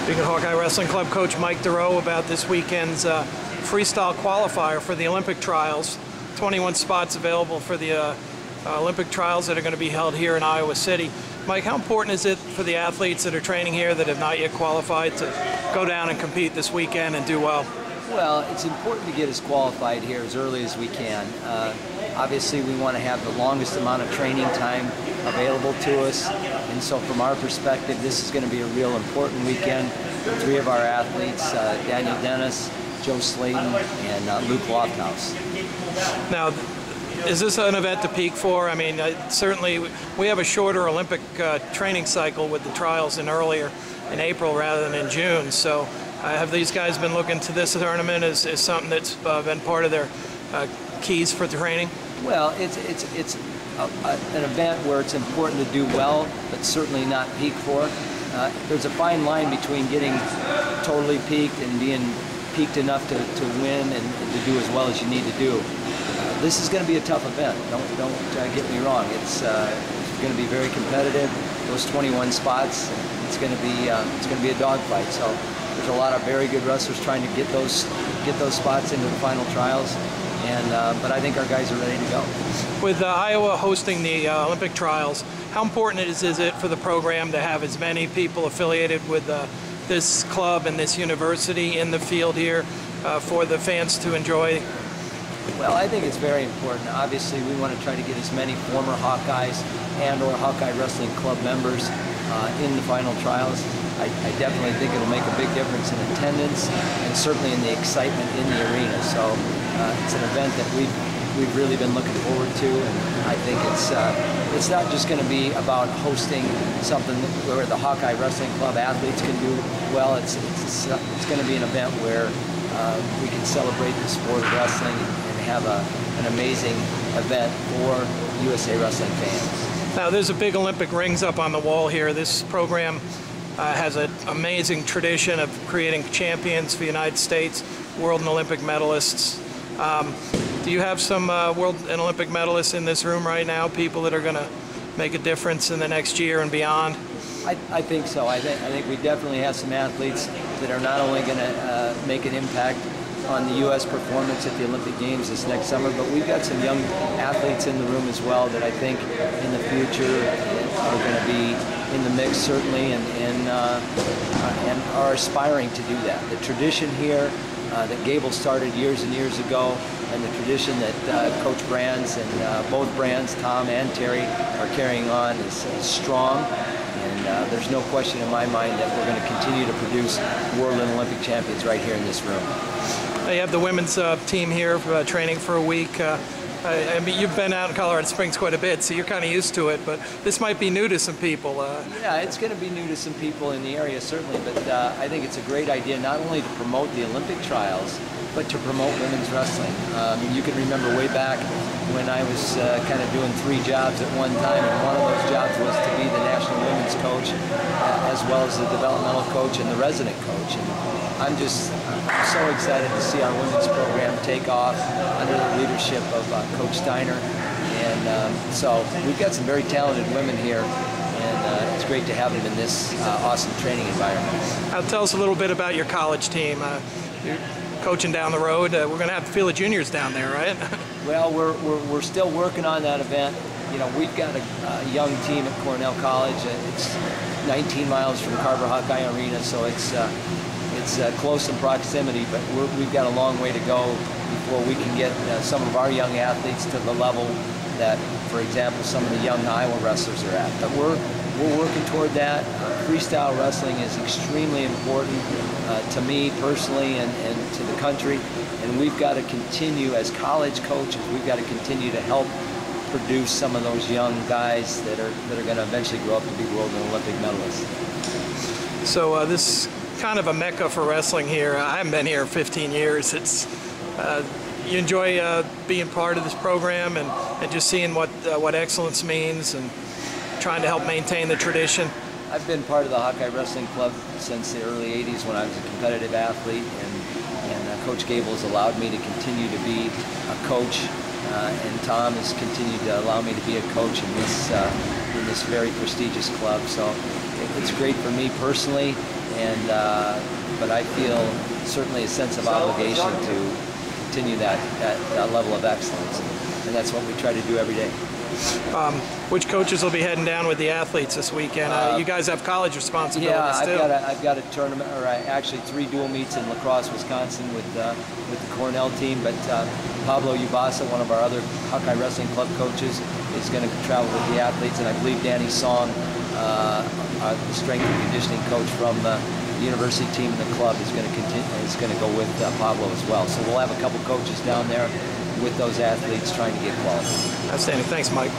Speaking of Hawkeye Wrestling Club coach Mike Duroe about this weekend's Freestyle Qualifier for the Olympic Trials. 21 spots available for the Olympic Trials that are going to be held here in Iowa City. Mike, how important is it for the athletes that are training here that have not yet qualified to go down and compete this weekend and do well? Well, it's important to get us qualified here as early as we can. Obviously, we want to have the longest amount of training time available to us, and so from our perspective, this is going to be a real important weekend. Three of our athletes, Daniel Dennis, Joe Slayton, and Luke Lofthouse. Now, is this an event to peak for? I mean, certainly we have a shorter Olympic training cycle with the trials earlier in April rather than in June, so have these guys been looking to this tournament as something that's been part of their keys for training? Well, it's an event where it's important to do well, but certainly not peak for. There's a fine line between getting totally peaked and being peaked enough to win and to do as well as you need to do. This is going to be a tough event. Don't get me wrong. It's going to be very competitive. Those 21 spots, it's going to be a dogfight. So there's a lot of very good wrestlers trying to get those spots into the final trials. But I think our guys are ready to go. With Iowa hosting the Olympic trials, how important is it for the program to have as many people affiliated with this club and this university in the field here for the fans to enjoy? Well, I think it's very important. Obviously, we want to try to get as many former Hawkeyes and/or Hawkeye Wrestling Club members in the final trials. I definitely think it'll make a big difference in attendance and certainly in the excitement in the arena. So it's an event that we've really been looking forward to, and I think it's not just going to be about hosting something where the Hawkeye Wrestling Club athletes can do well. It's going to be an event where we can celebrate the sport of wrestling and have an amazing event for USA Wrestling fans. Now, there's a big Olympic rings up on the wall here. This program has an amazing tradition of creating champions for the United States, world and Olympic medalists. Do you have some world and Olympic medalists in this room right now, people that are going to make a difference in the next year and beyond? I think so. I think we definitely have some athletes that are not only going to make an impact on the U.S. performance at the Olympic Games this next summer, but we've got some young athletes in the room as well that I think in the future are going to be in the mix certainly and are aspiring to do that. The tradition here that Gable started years and years ago, and the tradition that Coach Brands and both Brands, Tom and Terry, are carrying on is strong. And there's no question in my mind that we're going to continue to produce world and Olympic champions right here in this room. You have the women's team here training for a week. I mean, you've been out in Colorado Springs quite a bit, so you're kind of used to it, but this might be new to some people. Yeah, it's going to be new to some people in the area, certainly, but I think it's a great idea not only to promote the Olympic trials, but to promote women's wrestling. You can remember way back when I was kind of doing three jobs at one time, and one of those jobs was to be the national women's coach, as well as the developmental coach and the resident coach. And I'm so excited to see our women's program take off under the leadership of Coach Steiner. And so we've got some very talented women here, and it's great to have them in this awesome training environment. Now, tell us a little bit about your college team. You're coaching down the road. We're going to have to field the juniors down there, right? Well, we're still working on that event. You know, we've got a young team at Cornell College. It's 19 miles from Carver Hawkeye Arena, so it's close in proximity, but we've got a long way to go before we can get some of our young athletes to the level that, for example, some of the young Iowa wrestlers are at. But we're working toward that. Freestyle wrestling is extremely important to me personally and to the country, and we've got to continue as college coaches. We've got to continue to help produce some of those young guys that are going to eventually grow up to be world and Olympic medalists. So this kind of a mecca for wrestling here. I haven't been here 15 years. It's you enjoy being part of this program and just seeing what excellence means and trying to help maintain the tradition. I've been part of the Hawkeye Wrestling Club since the early 80s when I was a competitive athlete, and Coach Gable has allowed me to continue to be a coach, and Tom has continued to allow me to be a coach in this very prestigious club. So it's great for me personally, and but I feel certainly a sense of obligation to continue that level of excellence, and that's what we try to do every day. Which coaches will be heading down with the athletes this weekend? You guys have college responsibilities too. Yeah, I've got a tournament, or actually 3 dual meets in La Crosse, Wisconsin, with the Cornell team. But Pablo Ubasa, one of our other Hawkeye Wrestling Club coaches, is going to travel with the athletes, and I believe Danny Song, the strength and conditioning coach from the university team in the club, is going to go with Pablo as well. So we'll have a couple coaches down there with those athletes trying to get qualified. Outstanding. Thanks, Mike.